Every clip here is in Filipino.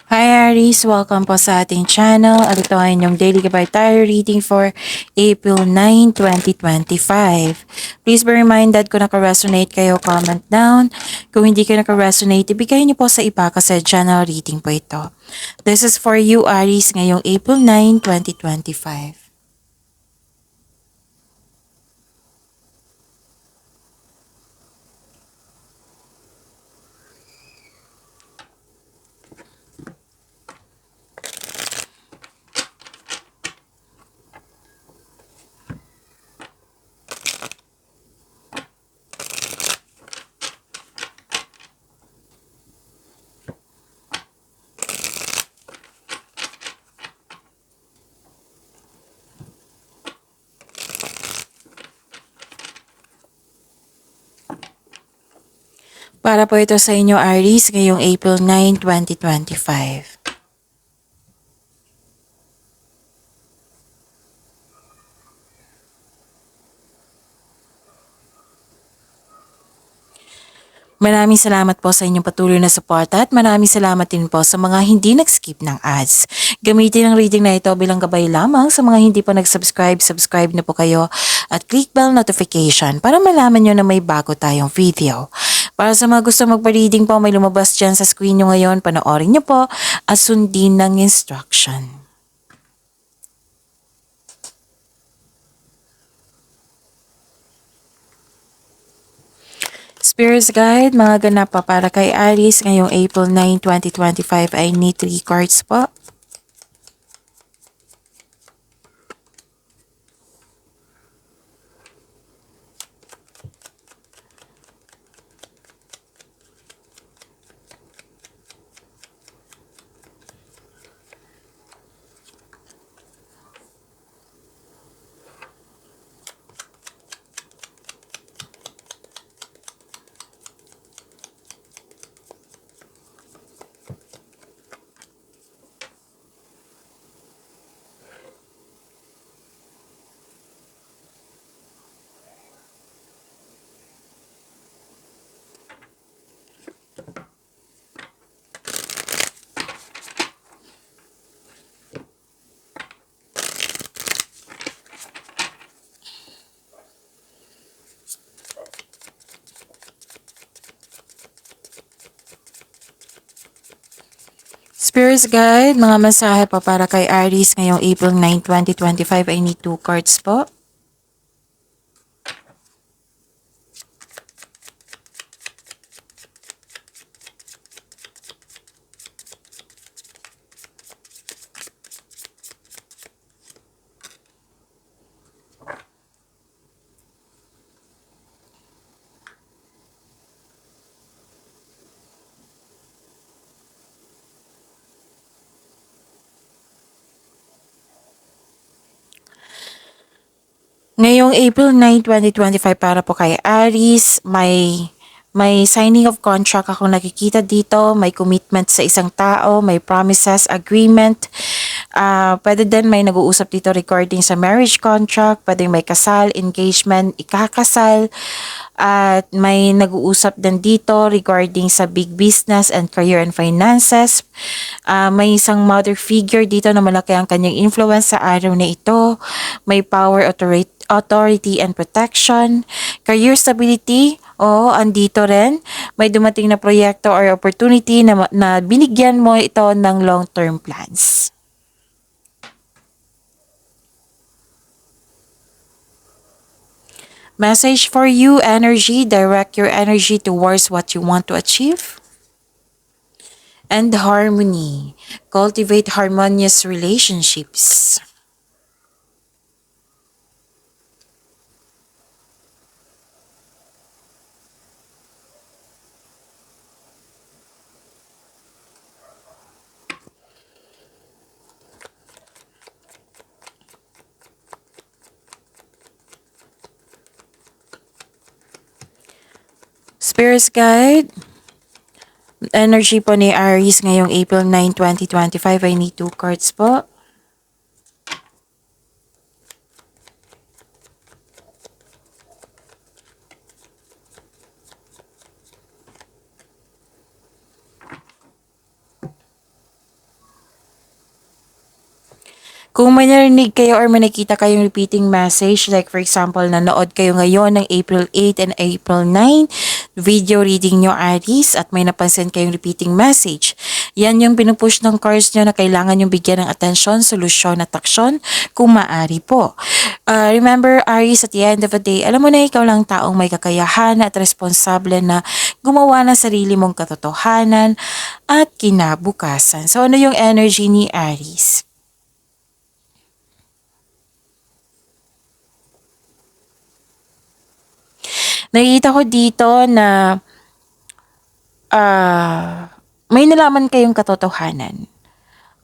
Hi Aries! Welcome po sa ating channel at ito ay inyong daily Gabay Tarot reading for April 9, 2025. Please be reminded kung naka-resonate kayo, comment down. Kung hindi kayo naka-resonate, ibigay niyo po sa iba kasi channel reading po ito. This is for you Aries ngayong April 9, 2025. Para po ito sa inyo Aries ngayong April 9, 2025. Maraming salamat po sa inyong patuloy na suporta at maraming salamat din po sa mga hindi nag-skip ng ads. Gamitin ang reading na ito bilang gabay lamang sa mga hindi pa nag-subscribe, subscribe na po kayo at click bell notification para malaman nyo na may bago tayong video. Para sa mga gusto magpa-reading po, may lumabas dyan sa screen nyo ngayon, panoorin nyo po at sundin ng instruction. Spirits Guide, mga ganap pa para kay Aries ngayong April 9, 2025 ay need 3 cards po. Spirits Guide, mga mensahe pa para kay Aries ngayong April 9, 2025 ay need 2 cards po. Ngayong April 9, 2025 para po kay Aries, may signing of contract ako nakikita dito, may commitment sa isang tao, may promises, agreement. Pwede din may nag-uusap dito regarding sa marriage contract, pwede may kasal, engagement, ikakasal, at may nag-uusap din dito regarding sa big business and career and finances. May isang mother figure dito na malaki ang kanyang influence sa araw na ito. May power, authority and protection. Career stability, andito rin. May dumating na proyekto or opportunity na binigyan mo ito ng long-term plans. Message for you, energy. Direct your energy towards what you want to achieve. And harmony. Cultivate harmonious relationships. Spirits Guide, energy po ni Aries ngayong April 9, 2025 ay need 2 cards po. Kung may narinig kayo or may nakita kayong repeating message, like for example, nanood kayo ngayon ng April 8 and April 9, video reading nyo Aries, at may napansin kayong repeating message, yan yung pinupush ng cards nyo na kailangan yung bigyan ng atensyon, solusyon at aksyon kung maaari po. Remember Aries, at the end of the day, alam mo na ikaw lang taong may kakayahan at responsable na gumawa ng sarili mong katotohanan at kinabukasan. So ano yung energy ni Aries? Nakikita ko dito na may nalaman kayong katotohanan.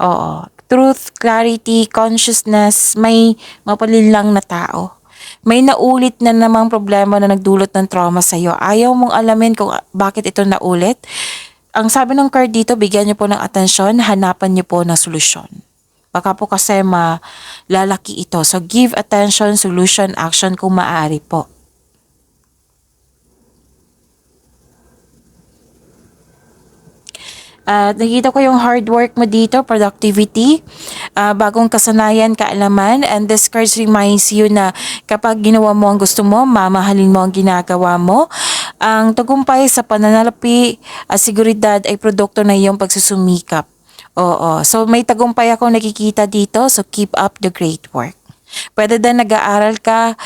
Oo. Truth, clarity, consciousness, may mapalinlang na tao. May naulit na namang problema na nagdulot ng trauma sa'yo. Ayaw mong alamin kung bakit ito naulit. Ang sabi ng card dito, bigyan niyo po ng atensyon, hanapan niyo po ng solusyon. Baka po kasi malalaki ito. So give attention, solution, action kung maaari po. At nakita ko yung hard work mo dito, productivity, bagong kasanayan, kaalaman, and this cards reminds you na kapag ginawa mo ang gusto mo, mamahalin mo ang ginagawa mo. Ang tagumpay sa pananalapi at seguridad ay produkto na iyong pagsusumikap. Oo, so may tagumpay akong nakikita dito, so keep up the great work. Pwede din nag-aaral ka,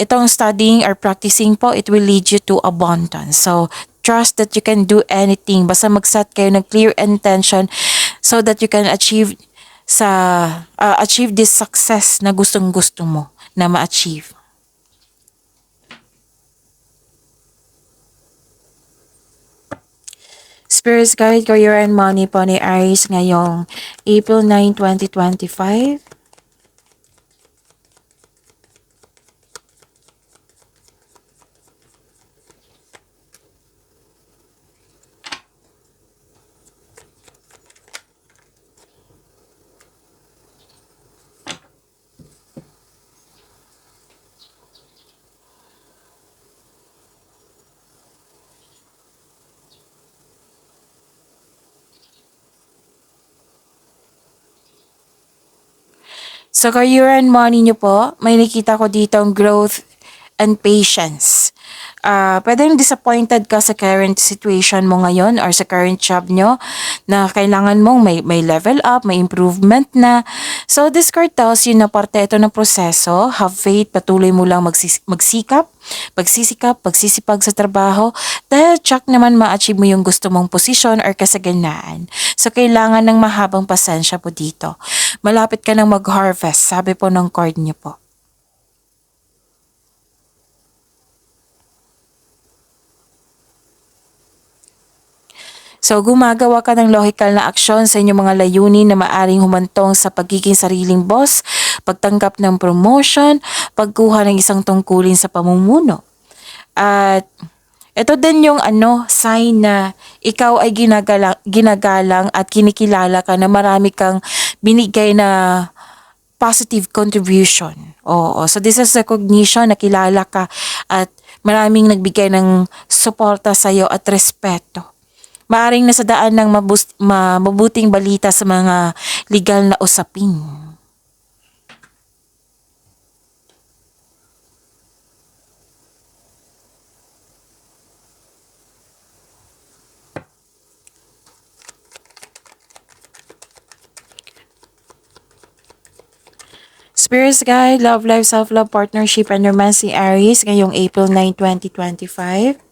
itong studying or practicing po, it will lead you to abundance. So, trust that you can do anything. Basta mag-set kayo ng clear intention so that you can achieve achieve this success na gustong-gusto mo na ma-achieve. Spirits Guide, Career and Money po ni Aries ngayong April 9, 2025. Sa career and money nyo po, may nakita ko dito ang growth and patience. Pwedeng disappointed ka sa current situation mo ngayon or sa current job nyo na kailangan mong may level up, may improvement na. So this card tells you na parte ito ng proseso. Have faith, patuloy mo lang pagsisipag sa trabaho dahil tsak naman ma-achieve mo yung gusto mong posisyon or kasaganaan. So kailangan ng mahabang pasensya po dito. Malapit ka nang mag-harvest, sabi po ng card niyo po. So gumagawa ka ng logical na aksyon sa inyong mga layunin na maaring humantong sa pagiging sariling boss, pagtanggap ng promotion, pagkuha ng isang tungkulin sa pamumuno. At ito din yung sign na ikaw ay ginagalang at kinikilala ka na marami kang binigay na positive contribution. Oo. So this is recognition na kilala ka at maraming nagbigay ng suporta sa iyo at respeto. Maaring nasa daan ng mabuting balita sa mga legal na usapin. Spirits Guide, Love Life, Self-Love, Partnership, and Romance si Aries ngayong April 9, 2025.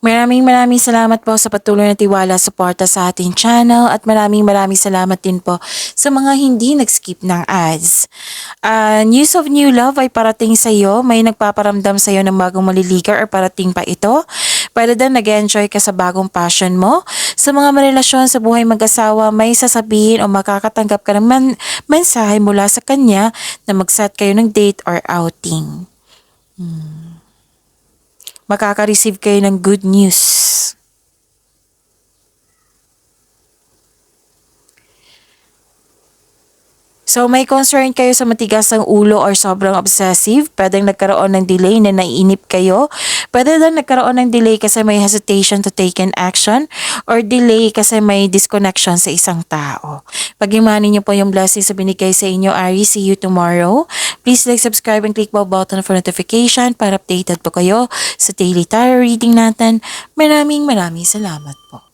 Maraming salamat po sa patuloy na tiwala, suporta sa ating channel at maraming salamat din po sa mga hindi nag-skip ng ads. News of new love ay parating sa iyo. May nagpaparamdam sa iyo ng bagong maliligaw or parating pa ito. Pwede din nag-enjoy ka sa bagong passion mo. Sa mga marelasyon sa buhay mag-asawa, may sasabihin o makakatanggap ka ng mensahe mula sa kanya na mag-set kayo ng date or outing. makaka-receive kayo ng good news. So may concern kayo sa matigas ang ulo or sobrang obsessive, pwedeng nagkaroon ng delay na naiinip kayo, pwede din nagkaroon ng delay kasi may hesitation to take an action, or delay kasi may disconnection sa isang tao. Pag-imanin niyo po yung blessings sa binigay sa inyo, Aries. See you tomorrow. Please like, subscribe, and click bell button for notification para updated po kayo sa daily tarot reading natin. Maraming salamat po.